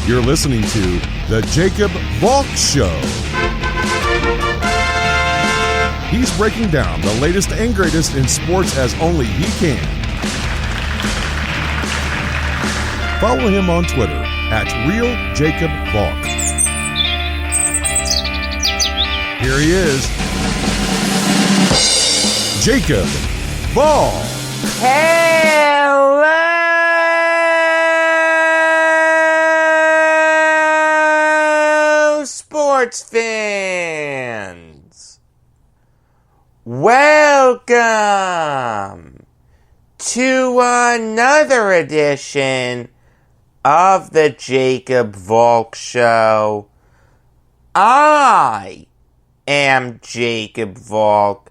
You're listening to The Jacob Valk Show. He's breaking down the latest and greatest in sports as only he can. Follow him on Twitter at RealJacobValk. Here he is, Jacob Valk. Hello, sports fans. Welcome to another edition of the Jacob Valk Show. I am Jacob Valk,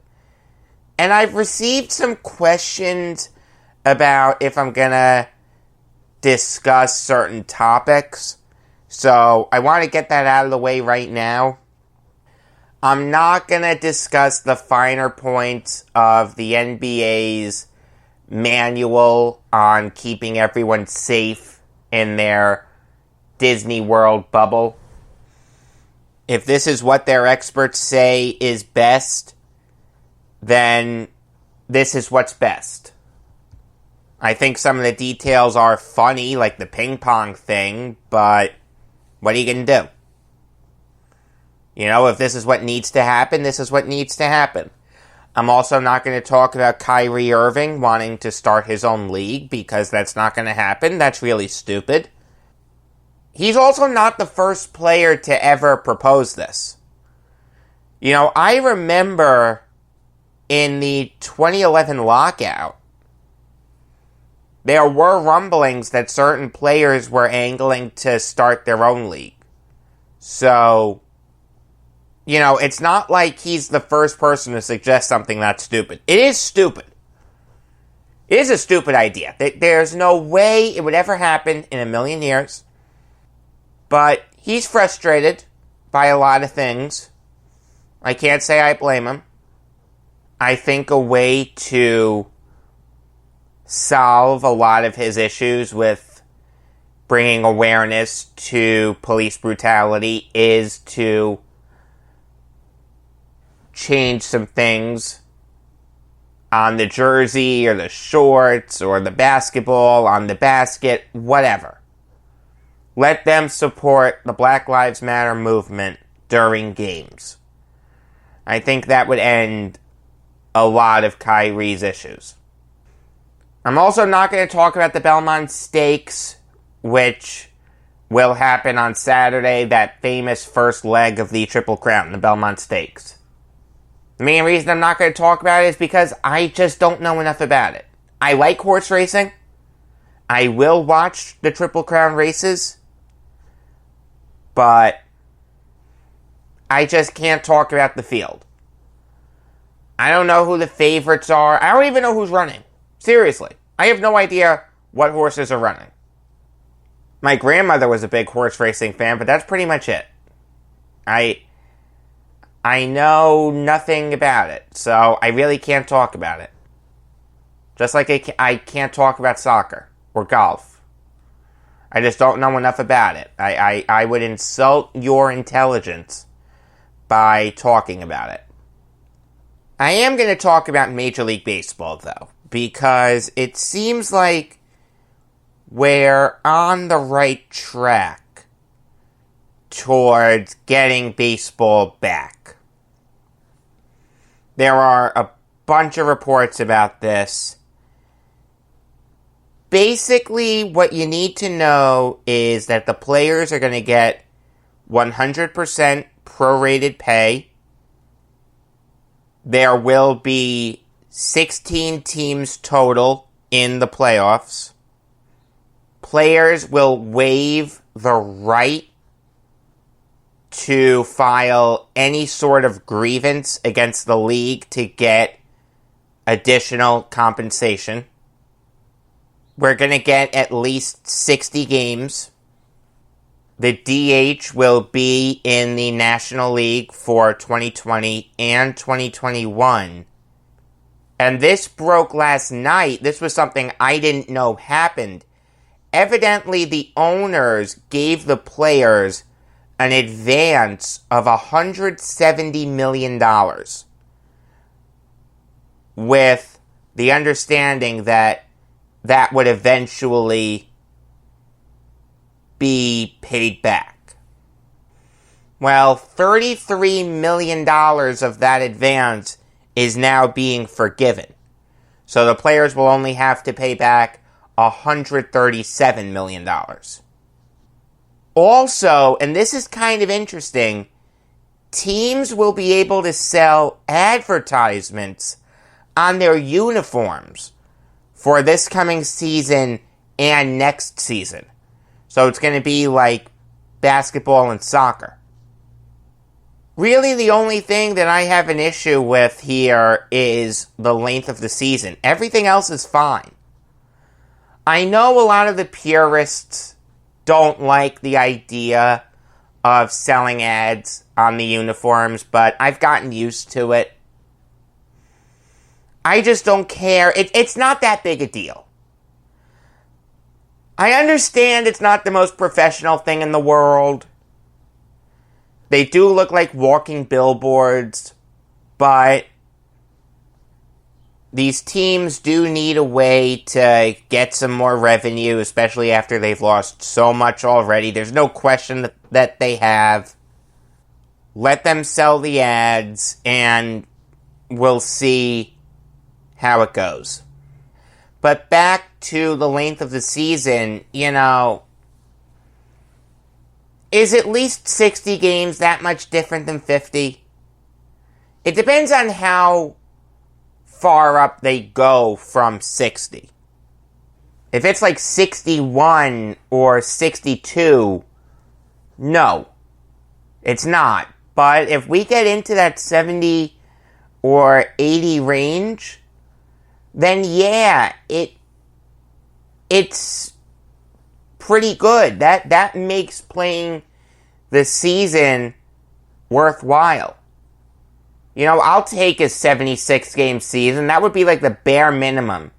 and I've received some questions about if I'm gonna discuss certain topics, so I want to get that out of the way right now. I'm not gonna discuss the finer points of the NBA's manual on keeping everyone safe in their Disney World bubble. If this is what their experts say is best, then this is what's best. I think some of the details are funny, like the ping pong thing, but what are you going to do? You know, if this is what needs to happen, this is what needs to happen. I'm also not going to talk about Kyrie Irving wanting to start his own league, because that's not going to happen. That's really stupid. He's also not the first player to ever propose this. You know, I remember in the 2011 lockout, there were rumblings that certain players were angling to start their own league. So, you know, it's not like he's the first person to suggest something that's stupid. It is stupid. It is a stupid idea. There's no way it would ever happen in a million years. But he's frustrated by a lot of things. I can't say I blame him. I think a way to solve a lot of his issues with bringing awareness to police brutality is to change some things on the jersey or the shorts or the basketball, on the basket, whatever. Let them support the Black Lives Matter movement during games. I think that would end a lot of Kyrie's issues. I'm also not going to talk about the Belmont Stakes, which will happen on Saturday, that famous first leg of the Triple Crown, the Belmont Stakes. The main reason I'm not going to talk about it is because I just don't know enough about it. I like horse racing. I will watch the Triple Crown races, but I just can't talk about the field. I don't know who the favorites are. I don't even know who's running. Seriously. I have no idea what horses are running. My grandmother was a big horse racing fan, but that's pretty much it. I know nothing about it, so I really can't talk about it. Just like I can't talk about soccer or golf. I just don't know enough about it. I would insult your intelligence by talking about it. I am going to talk about Major League Baseball, though, because it seems like we're on the right track towards getting baseball back. There are a bunch of reports about this. Basically, what you need to know is that the players are going to get 100% prorated pay. There will be 16 teams total in the playoffs. Players will waive the right to file any sort of grievance against the league to get additional compensation. We're going to get at least 60 games. The DH will be in the National League for 2020 and 2021. And this broke last night. This was something I didn't know happened. evidently the owners gave the players an advance of $170 million with the understanding that that would eventually be paid back. Well, $33 million of that advance is now being forgiven. So the players will only have to pay back $137 million. Also, and this is kind of interesting, teams will be able to sell advertisements on their uniforms for this coming season and next season. So it's going to be like basketball and soccer. Really, the only thing that I have an issue with here is the length of the season. Everything else is fine. I know a lot of the purists don't like the idea of selling ads on the uniforms, but I've gotten used to it. I just don't care. It's not that big a deal. I understand it's not the most professional thing in the world. They do look like walking billboards, but these teams do need a way to get some more revenue, especially after they've lost so much already. There's no question that they have. Let them sell the ads, and we'll see how it goes. But back to the length of the season, is at least 60 games that much different than 50? It depends on how far up they go from 60. If it's like 61 or 62, no, it's not. But if we get into that 70 or 80 range, then yeah, it's pretty good. That makes playing the season worthwhile. I'll take a 76-game season. That would be like the bare minimum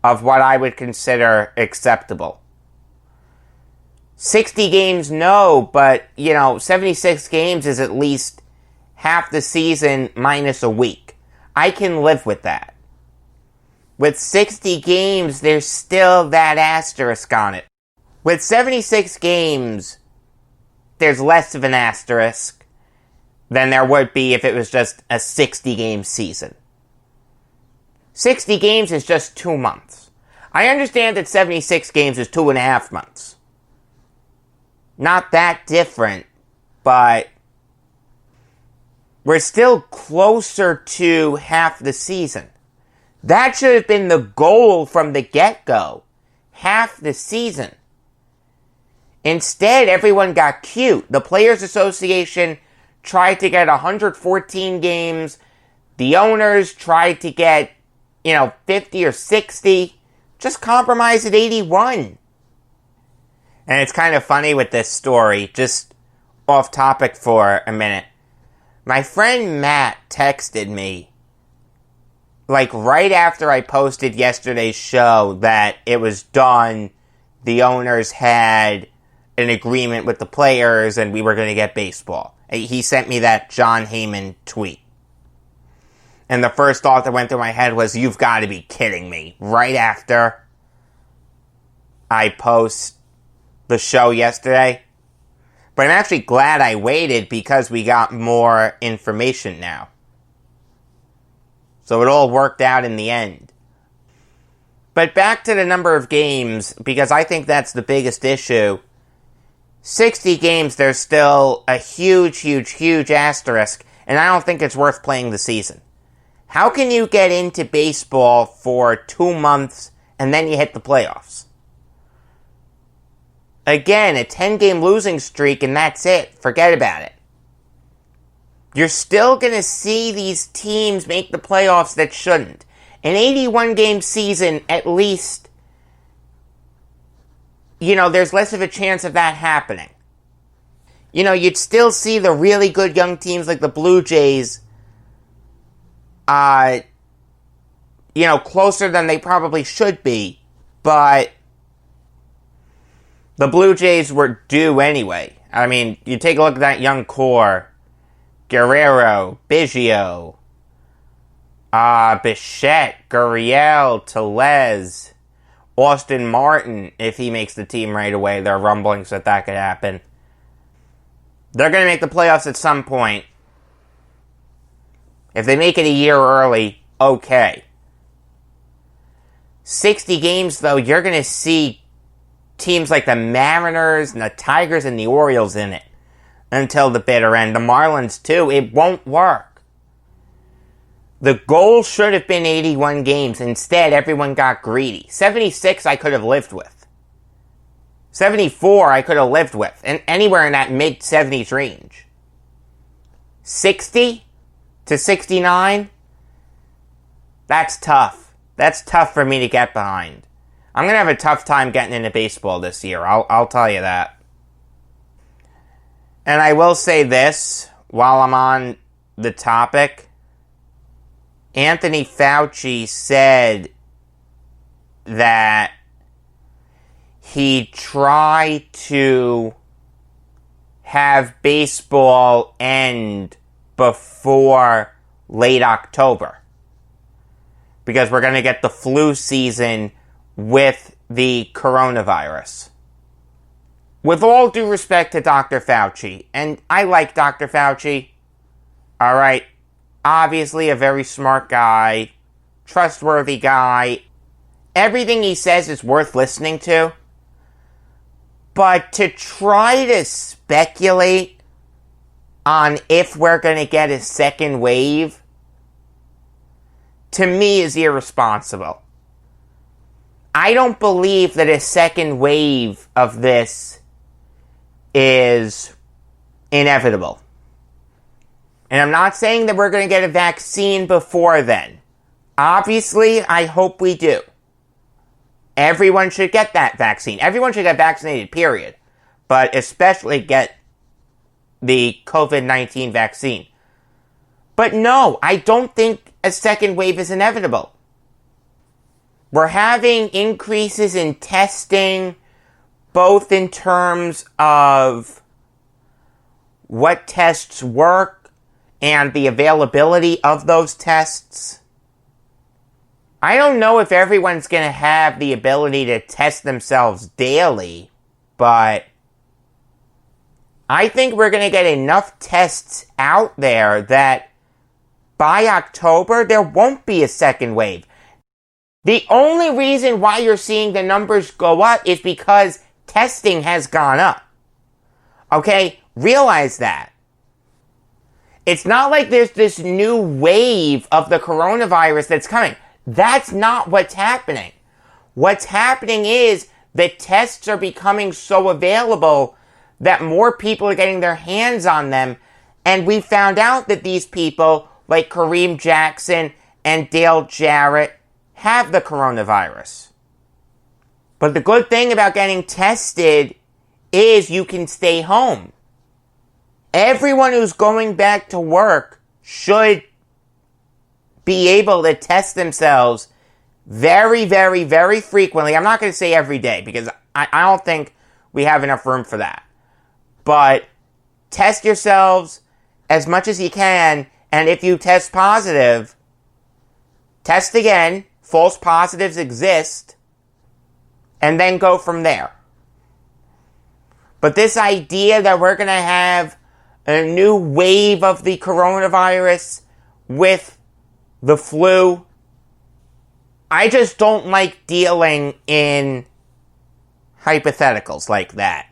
of what I would consider acceptable. 60 games, no, but, 76 games is at least half the season minus a week. I can live with that. With 60 games, there's still that asterisk on it. With 76 games, there's less of an asterisk than there would be if it was just a 60-game season. 60 games is just 2 months. I understand that 76 games is 2.5 months. Not that different, but we're still closer to half the season. That should have been the goal from the get-go. Half the season. Instead, everyone got cute. The Players Association tried to get 114 games. The owners tried to get, 50 or 60. Just compromise at 81. And it's kind of funny with this story, just off topic for a minute. My friend Matt texted me, right after I posted yesterday's show that it was done, the owners had an agreement with the players, and we were going to get baseball. He sent me that John Heyman tweet. And the first thought that went through my head was, you've got to be kidding me. Right after I post the show yesterday. But I'm actually glad I waited because we got more information now. So it all worked out in the end. But back to the number of games, because I think that's the biggest issue. 60 games, there's still a huge, huge, huge asterisk, and I don't think it's worth playing the season. How can you get into baseball for 2 months and then you hit the playoffs? Again, a 10-game losing streak and that's it. Forget about it. You're still going to see these teams make the playoffs that shouldn't. An 81-game season, at least, there's less of a chance of that happening. You'd still see the really good young teams like the Blue Jays, closer than they probably should be. But The Blue Jays were due anyway. I mean, you take a look at that young core. Guerrero, Biggio, Bichette, Gurriel, Tellez, Austin Martin, if he makes the team right away. There are rumblings that could happen. They're going to make the playoffs at some point. If they make it a year early, okay. 60 games, though, you're going to see teams like the Mariners and the Tigers and the Orioles in it until the bitter end. The Marlins, too. It won't work. The goal should have been 81 games. Instead, everyone got greedy. 76 I could have lived with. 74 I could have lived with. And anywhere in that mid-70s range. 60 to 69? That's tough. That's tough for me to get behind. I'm going to have a tough time getting into baseball this year. I'll tell you that. And I will say this while I'm on the topic. Anthony Fauci said that he tried to have baseball end before late October, because we're going to get the flu season with the coronavirus. With all due respect to Dr. Fauci, and I like Dr. Fauci, alright, obviously a very smart guy, trustworthy guy, everything he says is worth listening to, but to try to speculate on if we're going to get a second wave, to me is irresponsible. I don't believe that a second wave of this is inevitable. And I'm not saying that we're going to get a vaccine before then. Obviously, I hope we do. Everyone should get that vaccine. Everyone should get vaccinated, period. But especially get the COVID-19 vaccine. But no, I don't think a second wave is inevitable. We're having increases in testing, both in terms of what tests work and the availability of those tests. I don't know if everyone's going to have the ability to test themselves daily, but I think we're going to get enough tests out there that by October, there won't be a second wave. The only reason why you're seeing the numbers go up is because testing has gone up. Okay? Realize that. It's not like there's this new wave of the coronavirus that's coming. That's not what's happening. What's happening is that tests are becoming so available that more people are getting their hands on them. And we found out that these people, like Kareem Jackson and Dale Jarrett, have the coronavirus. But the good thing about getting tested is you can stay home. Everyone who's going back to work should be able to test themselves very, very, very frequently. I'm not going to say every day because I don't think we have enough room for that. But test yourselves as much as you can, and if you test positive, test again. False positives exist, and then go from there. But this idea that we're going to have a new wave of the coronavirus with the flu, I just don't like dealing in hypotheticals like that.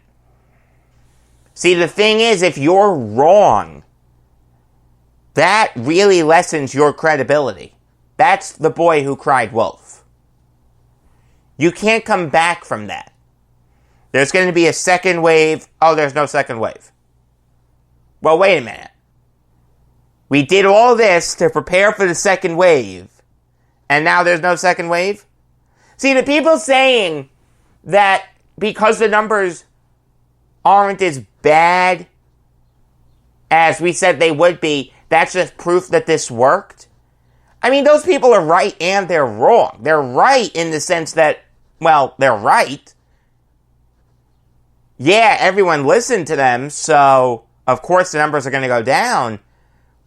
See, the thing is, if you're wrong, that really lessens your credibility. That's the boy who cried wolf. You can't come back from that. There's going to be a second wave. Oh, there's no second wave. Well, wait a minute. We did all this to prepare for the second wave, and now there's no second wave? See, the people saying that because the numbers aren't as bad as we said they would be, that's just proof that this worked. I mean, those people are right and they're wrong. They're right in the sense that, well, they're right. Yeah, everyone listened to them, so of course the numbers are going to go down.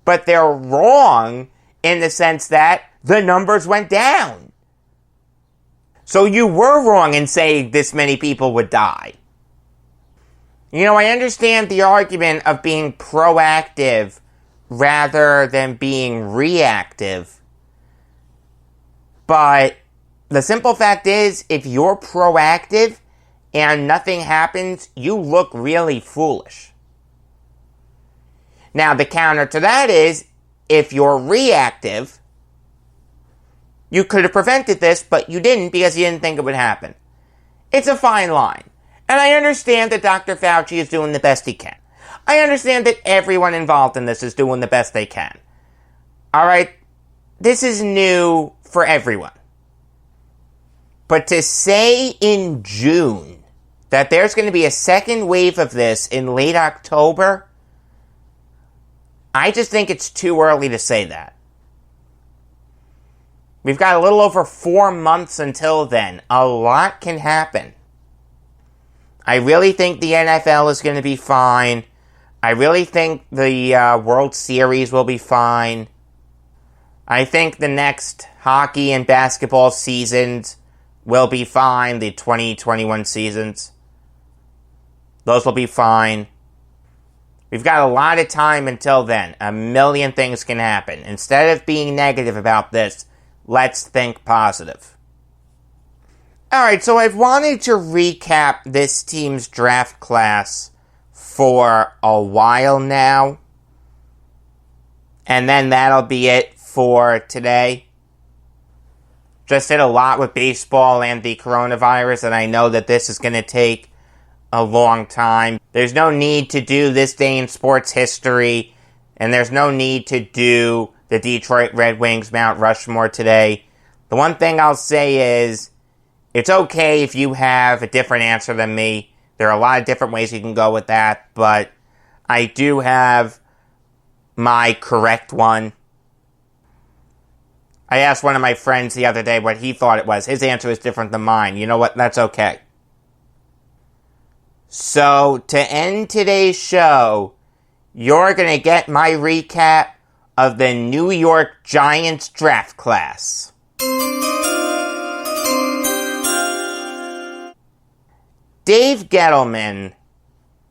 But they're wrong in the sense that the numbers went down. So you were wrong in saying this many people would die. I understand the argument of being proactive rather than being reactive. But the simple fact is, if you're proactive and nothing happens, you look really foolish. Now, the counter to that is, if you're reactive, you could have prevented this, but you didn't because you didn't think it would happen. It's a fine line. And I understand that Dr. Fauci is doing the best he can. I understand that everyone involved in this is doing the best they can. Alright? This is new for everyone. But to say in June that there's going to be a second wave of this in late October, I just think it's too early to say that. We've got a little over 4 months until then. A lot can happen. I really think the NFL is going to be fine. I really think the World Series will be fine. I think the next hockey and basketball seasons will be fine. The 2021 seasons. Those will be fine. We've got a lot of time until then. A million things can happen. Instead of being negative about this, let's think positive. Alright, so I've wanted to recap this team's draft class for a while now. And then that'll be it for today. Just did a lot with baseball and the coronavirus, and I know that this is going to take a long time. There's no need to do this day in sports history, and there's no need to do the Detroit Red Wings Mount Rushmore today. The one thing I'll say is, it's okay if you have a different answer than me. There are a lot of different ways you can go with that, but I do have my correct one. I asked one of my friends the other day what he thought it was. His answer is different than mine. You know what? That's okay. So, to end today's show, you're going to get my recap of the New York Giants draft class. Dave Gettleman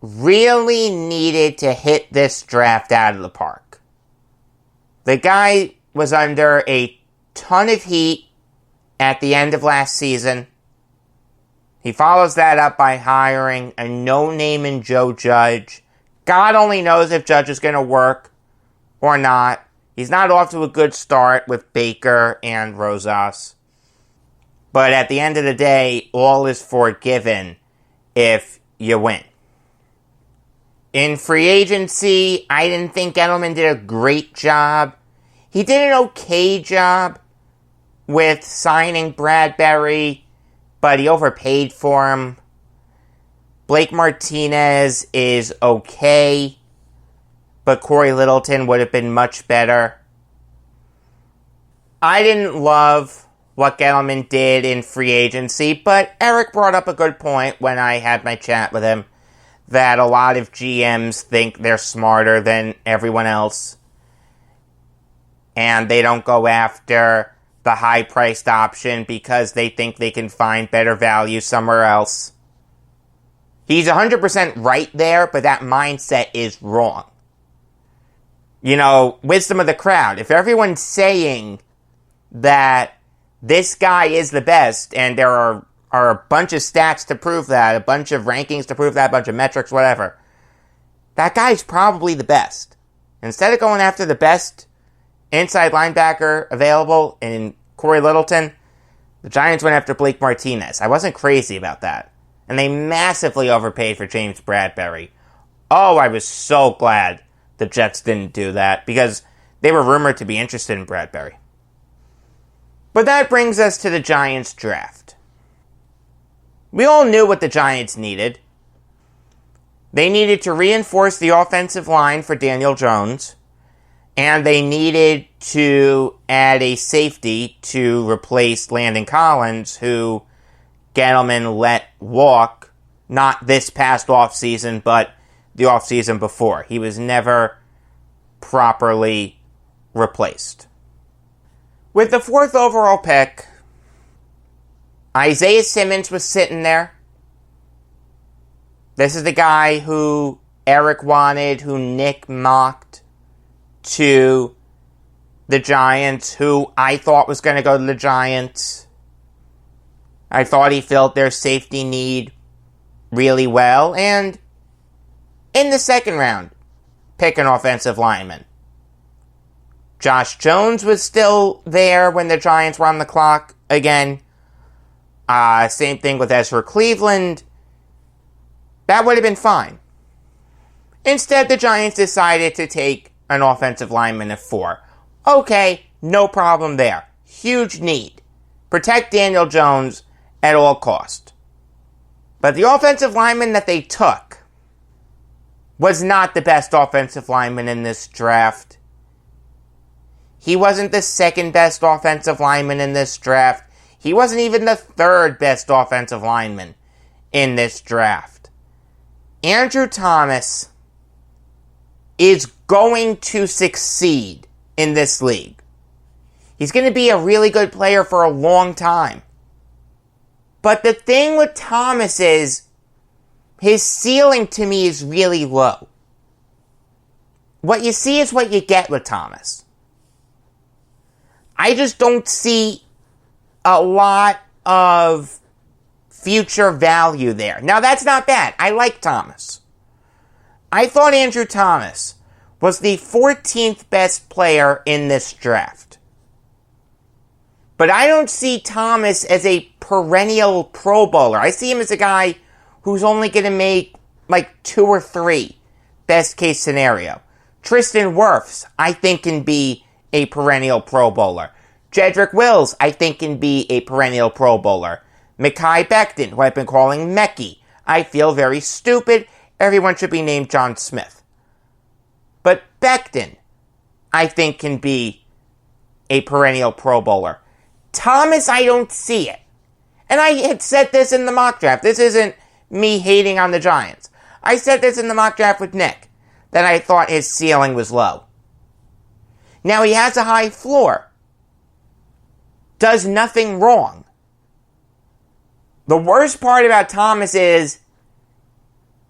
really needed to hit this draft out of the park. The guy was under a ton of heat at the end of last season. He follows that up by hiring a no-name in Joe Judge. God only knows if Judge is going to work or not. He's not off to a good start with Baker and Rosas. But at the end of the day, all is forgiven if you win. In free agency, I didn't think Gettleman did a great job. He did an okay job with signing Bradbury, but he overpaid for him. Blake Martinez is okay, but Corey Littleton would have been much better. I didn't love what Gettleman did in free agency, but Eric brought up a good point when I had my chat with him, that a lot of GMs think they're smarter than everyone else, and they don't go after the high-priced option because they think they can find better value somewhere else. He's 100% right there, but that mindset is wrong. Wisdom of the crowd. If everyone's saying that this guy is the best, and there are a bunch of stats to prove that, a bunch of rankings to prove that, a bunch of metrics, whatever, that guy's probably the best. Instead of going after the best inside linebacker available in Corey Littleton, the Giants went after Blake Martinez. I wasn't crazy about that. And they massively overpaid for James Bradbury. Oh, I was so glad the Jets didn't do that, because they were rumored to be interested in Bradbury. But that brings us to the Giants draft. We all knew what the Giants needed. They needed to reinforce the offensive line for Daniel Jones, and they needed to add a safety to replace Landon Collins, who Gettleman let walk Not this past offseason, but the offseason before. He was never properly replaced. With the 4th overall pick, Isaiah Simmons was sitting there. This is the guy who Eric wanted, who Nick mocked to the Giants, who I thought was going to go to the Giants. I thought he filled their safety need really well. And in the 2nd round, pick an offensive lineman. Josh Jones was still there when the Giants were on the clock again. Same thing with Ezra Cleveland. That would have been fine. Instead, the Giants decided to take an offensive lineman at 4. Okay, no problem there. Huge need. Protect Daniel Jones at all cost. But the offensive lineman that they took was not the best offensive lineman in this draft. He wasn't the 2nd best offensive lineman in this draft. He wasn't even the 3rd best offensive lineman in this draft. Andrew Thomas is going to succeed in this league. He's going to be a really good player for a long time. But the thing with Thomas is, his ceiling to me is really low. What you see is what you get with Thomas. I just don't see a lot of future value there. Now, that's not bad. I like Thomas. I thought Andrew Thomas was the 14th best player in this draft. But I don't see Thomas as a perennial Pro Bowler. I see him as a guy who's only going to make like 2 or 3, best case scenario. Tristan Wirfs, I think, can be a perennial Pro Bowler. Jedrick Wills, I think, can be a perennial Pro Bowler. Mekhi Becton, who I've been calling Mecky. I feel very stupid. Everyone should be named John Smith. But Becton, I think, can be a perennial Pro Bowler. Thomas, I don't see it. And I had said this in the mock draft. This isn't me hating on the Giants. I said this in the mock draft with Nick, that I thought his ceiling was low. Now, he has a high floor. Does nothing wrong. The worst part about Thomas is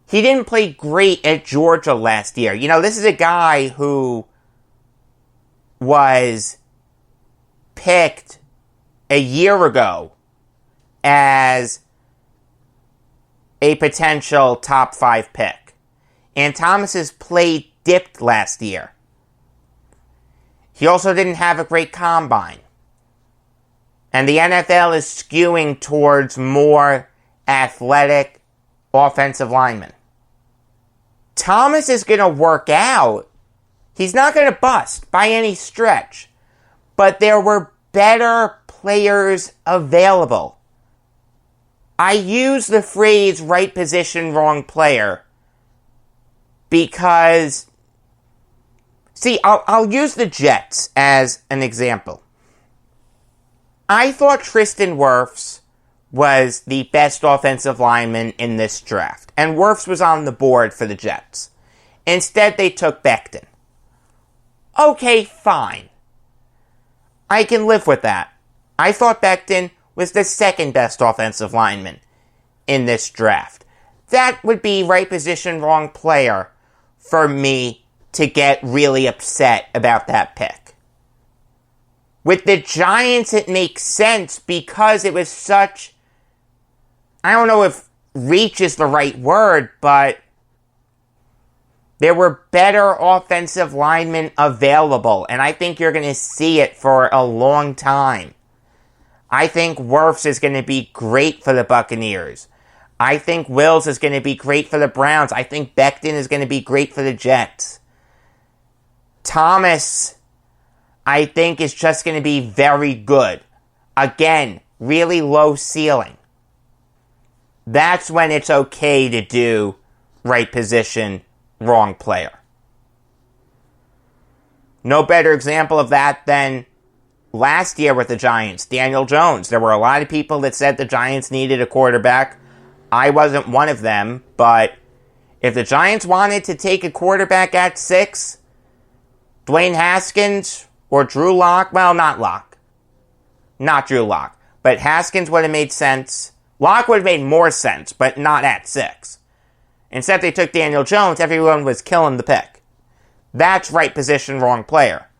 he didn't play great at Georgia last year. You know, this is a guy who was picked a year ago as a potential top 5 pick. And Thomas's play dipped last year. He also didn't have a great combine. And the NFL is skewing towards more athletic offensive linemen. Thomas is going to work out. He's not going to bust by any stretch. But there were better players available. I use the phrase right position, wrong player because, see, I'll use the Jets as an example. I thought Tristan Wirfs was the best offensive lineman in this draft, and Wirfs was on the board for the Jets. Instead, they took Becton. Okay, fine. I can live with that. I thought Becton was the 2nd best offensive lineman in this draft. That would be right position, wrong player for me to get really upset about that pick. With the Giants, it makes sense because it was such, I don't know if reach is the right word, but there were better offensive linemen available, and I think you're going to see it for a long time. I think Wirfs is going to be great for the Buccaneers. I think Wills is going to be great for the Browns. I think Becton is going to be great for the Jets. Thomas, I think, is just going to be very good. Again, really low ceiling. That's when it's okay to do right position, wrong player. No better example of that than last year with the Giants, Daniel Jones. There were a lot of people that said the Giants needed a quarterback. I wasn't one of them, but if the Giants wanted to take a quarterback at 6, Dwayne Haskins or Drew Lock, well, not Drew Lock, but Haskins would have made sense. Lock would have made more sense, but not at 6. Instead, they took Daniel Jones. Everyone was killing the pick. That's right position, wrong player.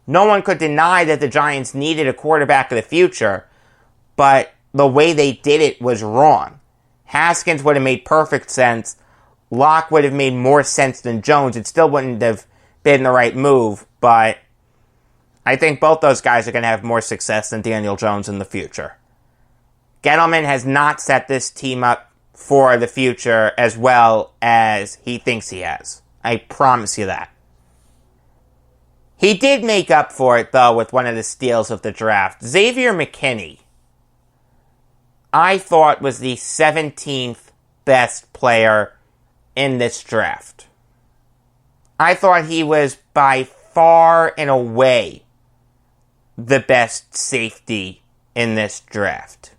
No one could deny that the Giants needed a quarterback of the future, but the way they did it was wrong. Haskins would have made perfect sense. Lock would have made more sense than Jones. It still wouldn't have been the right move, but I think both those guys are going to have more success than Daniel Jones in the future. Gettleman has not set this team up for the future as well as he thinks he has. I promise you that. He did make up for it, though, with one of the steals of the draft. Xavier McKinney, I thought, was the 17th best player in this draft. I thought he was by far and away the best safety in this draft.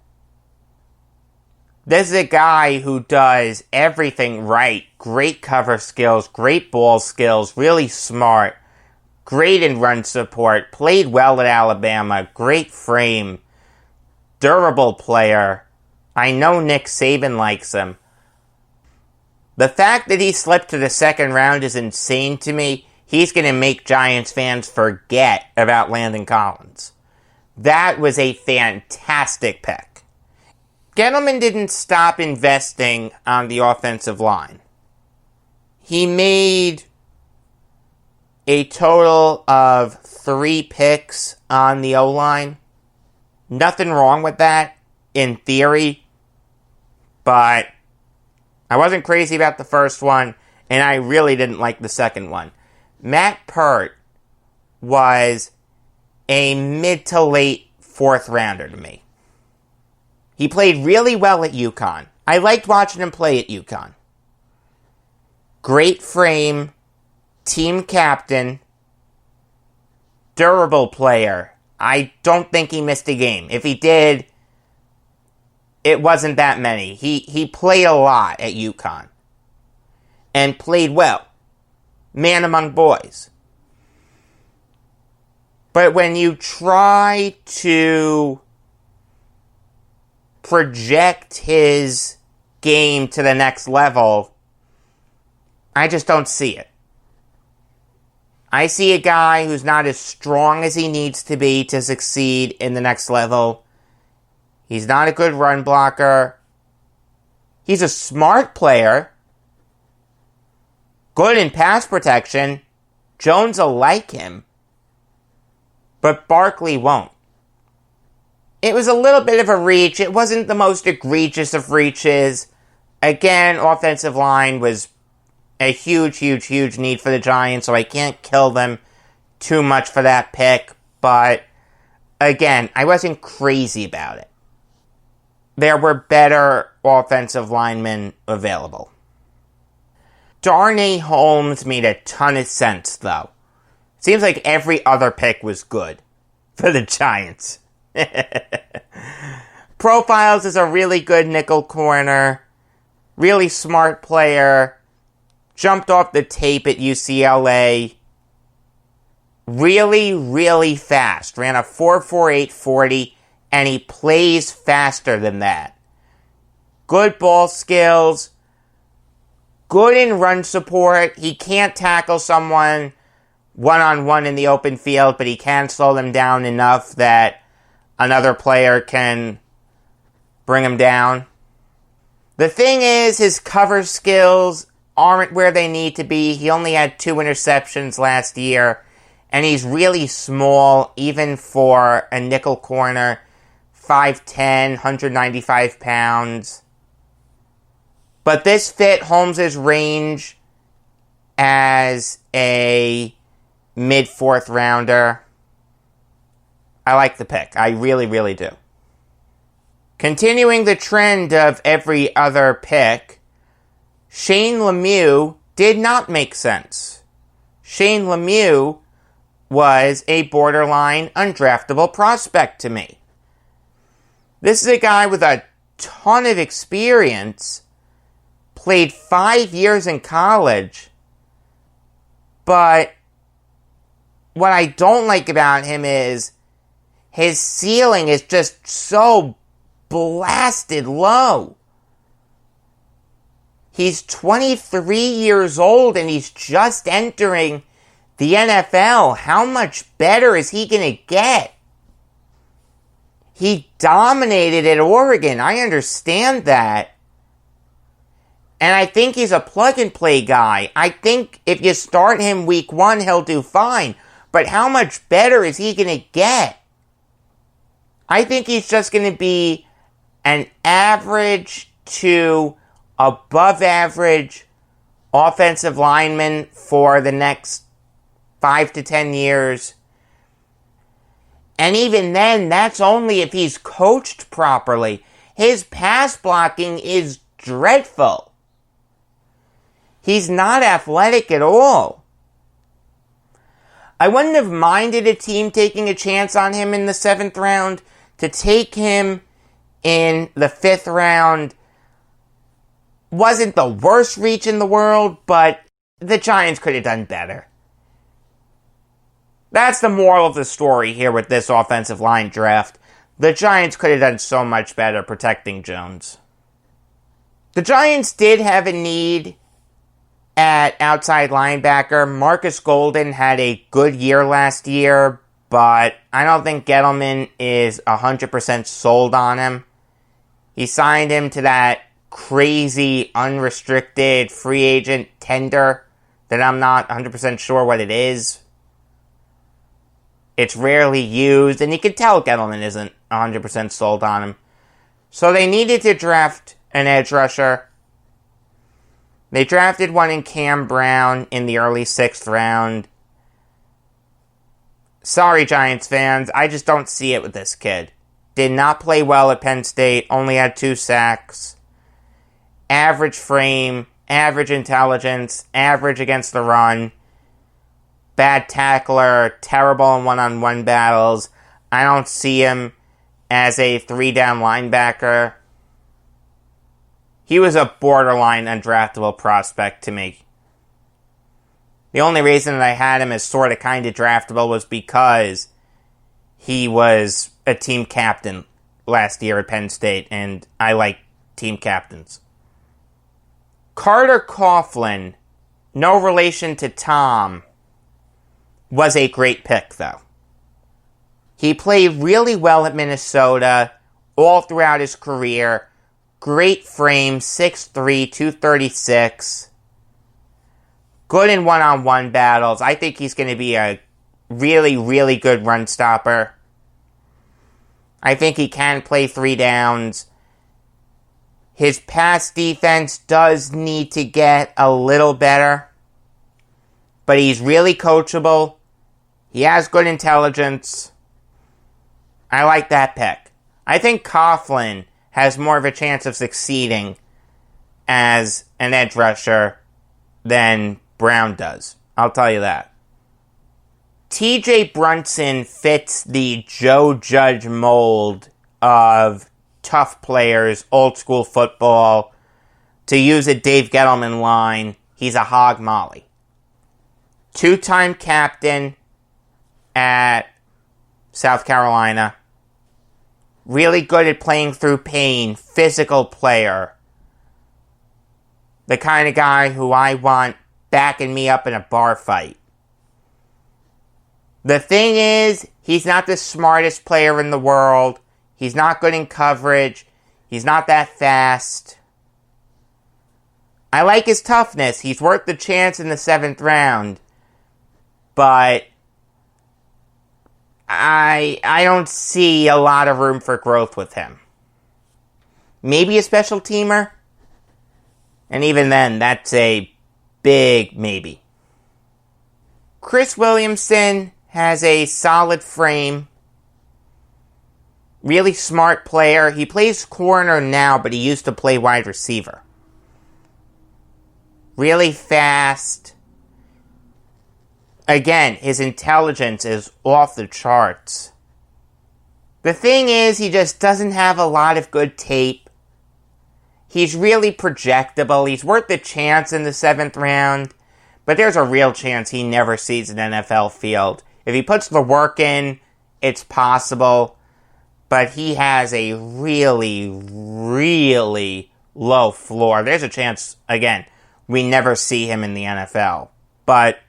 This is a guy who does everything right. Great cover skills, great ball skills, really smart, great in run support, played well at Alabama, great frame, durable player. I know Nick Saban likes him. The fact that he slipped to the second round is insane to me. He's going to make Giants fans forget about Landon Collins. That was a fantastic pick. Gettleman didn't stop investing on the offensive line. He made a total of 3 picks on the O-line. Nothing wrong with that, in theory, but I wasn't crazy about the first one, and I really didn't like the second one. Matt Pert was a mid to late 4th rounder to me. He played really well at UConn. I liked watching him play at UConn. Great frame, team captain, durable player. I don't think he missed a game. If he did, it wasn't that many. He played a lot at UConn. And played well. Man among boys. But when you try to project his game to the next level, I just don't see it. I see a guy who's not as strong as he needs to be to succeed in the next level. He's not a good run blocker. He's a smart player. Good in pass protection. Jones will like him. But Barkley won't. It was a little bit of a reach. It wasn't the most egregious of reaches. Again, offensive line was a huge need for the Giants, so I can't kill them too much for that pick. But, again, I wasn't crazy about it. There were better offensive linemen available. Darnay Holmes made a ton of sense, though. Seems like every other pick was good for the Giants. Profiles is a really good nickel corner. Really smart player. Jumped off the tape at UCLA. Really fast. Ran a 4.48 40, and he plays faster than that. Good ball skills. Good in run support. He can't tackle someone one-on-one in the open field, but he can slow them down enough that another player can bring him down. The thing is, his cover skills aren't where they need to be. He only had 2 interceptions last year, and he's really small, even for a nickel corner. 5'10", 195 pounds. But this fit Holmes' range as a mid-4th rounder. I like the pick. I really do. Continuing the trend of every other pick, Shane Lemieux did not make sense. Shane Lemieux was a borderline undraftable prospect to me. This is a guy with a ton of experience, played 5 years in college. But what I don't like about him is his ceiling is just so blasted low. He's 23 years old and he's just entering the NFL. How much better is he going to get? He dominated at Oregon. I understand that. And I think he's a plug-and-play guy. I think if you start him week 1, he'll do fine. But how much better is he going to get? I think he's just going to be an average to above average offensive lineman for the next 5 to 10 years. And even then, that's only if he's coached properly. His pass blocking is dreadful. He's not athletic at all. I wouldn't have minded a team taking a chance on him in the 7th round. To take him in the 5th round wasn't the worst reach in the world, but the Giants could have done better. That's the moral of the story here with this offensive line draft. The Giants could have done so much better protecting Jones. The Giants did have a need at outside linebacker. Marcus Golden had a good year last year, but I don't think Gettleman is 100% sold on him. He signed him to that crazy, unrestricted free agent tender that I'm not 100% sure what it is. It's rarely used, and you can tell Gettleman isn't 100% sold on him. So they needed to draft an edge rusher. They drafted one in Cam Brown in the early 6th round. Sorry, Giants fans, I just don't see it with this kid. Did not play well at Penn State, only had 2 sacks. Average frame, average intelligence, average against the run. Bad tackler, terrible in one-on-one battles. I don't see him as a 3-down linebacker. He was a borderline undraftable prospect to me. The only reason that I had him as sort of kind of draftable was because he was a team captain last year at Penn State, and I like team captains. Carter Coughlin, no relation to Tom, was a great pick, though. He played really well at Minnesota all throughout his career. Great frame, 6'3", 236. Good in one-on-one battles. I think he's going to be a really, really good run stopper. I think he can play 3 downs. His pass defense does need to get a little better. But he's really coachable. He has good intelligence. I like that pick. I think Coughlin has more of a chance of succeeding as an edge rusher than Brown does. I'll tell you that. TJ Brunson fits the Joe Judge mold of tough players, old school football. To use a Dave Gettleman line, he's a hog molly. 2-time captain at South Carolina. Really good at playing through pain. Physical player. The kind of guy who I want backing me up in a bar fight. The thing is, he's not the smartest player in the world. He's not good in coverage. He's not that fast. I like his toughness. He's worth the chance in the 7th round. But I don't see a lot of room for growth with him. Maybe a special teamer. And even then, that's a big maybe. Chris Williamson has a solid frame. Really smart player. He plays corner now, but he used to play wide receiver. Really fast. Again, his intelligence is off the charts. The thing is, he just doesn't have a lot of good tape. He's really projectable. He's worth the chance in the 7th round, but there's a real chance he never sees an NFL field. If he puts the work in, it's possible, but he has a really, really low floor. There's a chance, again, we never see him in the NFL, but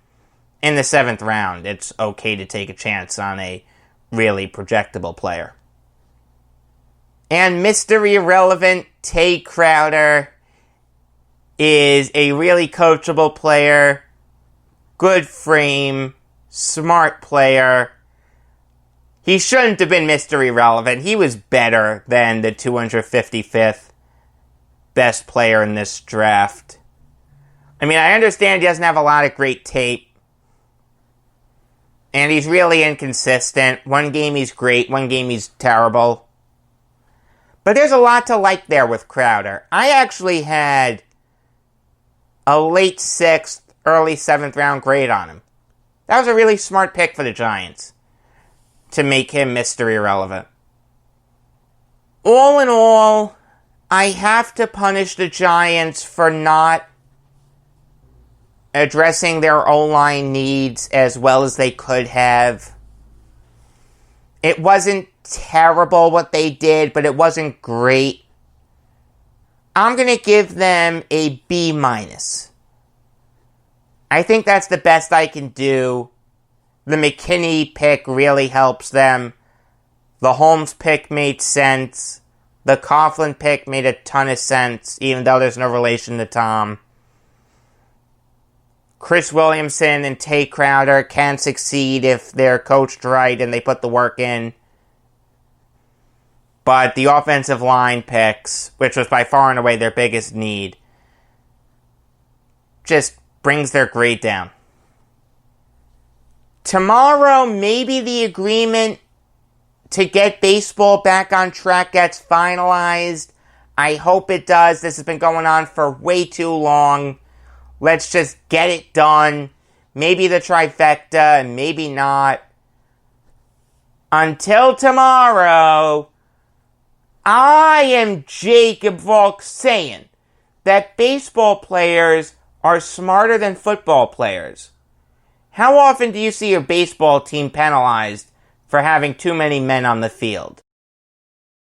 in the 7th round, it's okay to take a chance on a really projectable player. And Mr. Irrelevant Tay Crowder is a really coachable player, good frame, smart player. He shouldn't have been Mr. Irrelevant. He was better than the 255th best player in this draft. I mean, I understand he doesn't have a lot of great tape, and he's really inconsistent. One game he's great, one game he's terrible. But there's a lot to like there with Crowder. I actually had a late 6th, early 7th round grade on him. That was a really smart pick for the Giants to make him Mr. Irrelevant. All in all, I have to punish the Giants for not addressing their O-line needs as well as they could have. It wasn't terrible what they did, but it wasn't great. I'm going to give them a B-. I think that's the best I can do. The McKinney pick really helps them. The Holmes pick made sense. The Coughlin pick made a ton of sense, even though there's no relation to Tom. Chris Williamson and Tay Crowder can succeed if they're coached right and they put the work in. But the offensive line picks, which was by far and away their biggest need, just brings their grade down. Tomorrow, maybe the agreement to get baseball back on track gets finalized. I hope it does. This has been going on for way too long. Let's just get it done. Maybe the trifecta, and maybe not. Until tomorrow, I am Jacob Valk saying that baseball players are smarter than football players. How often do you see your baseball team penalized for having too many men on the field?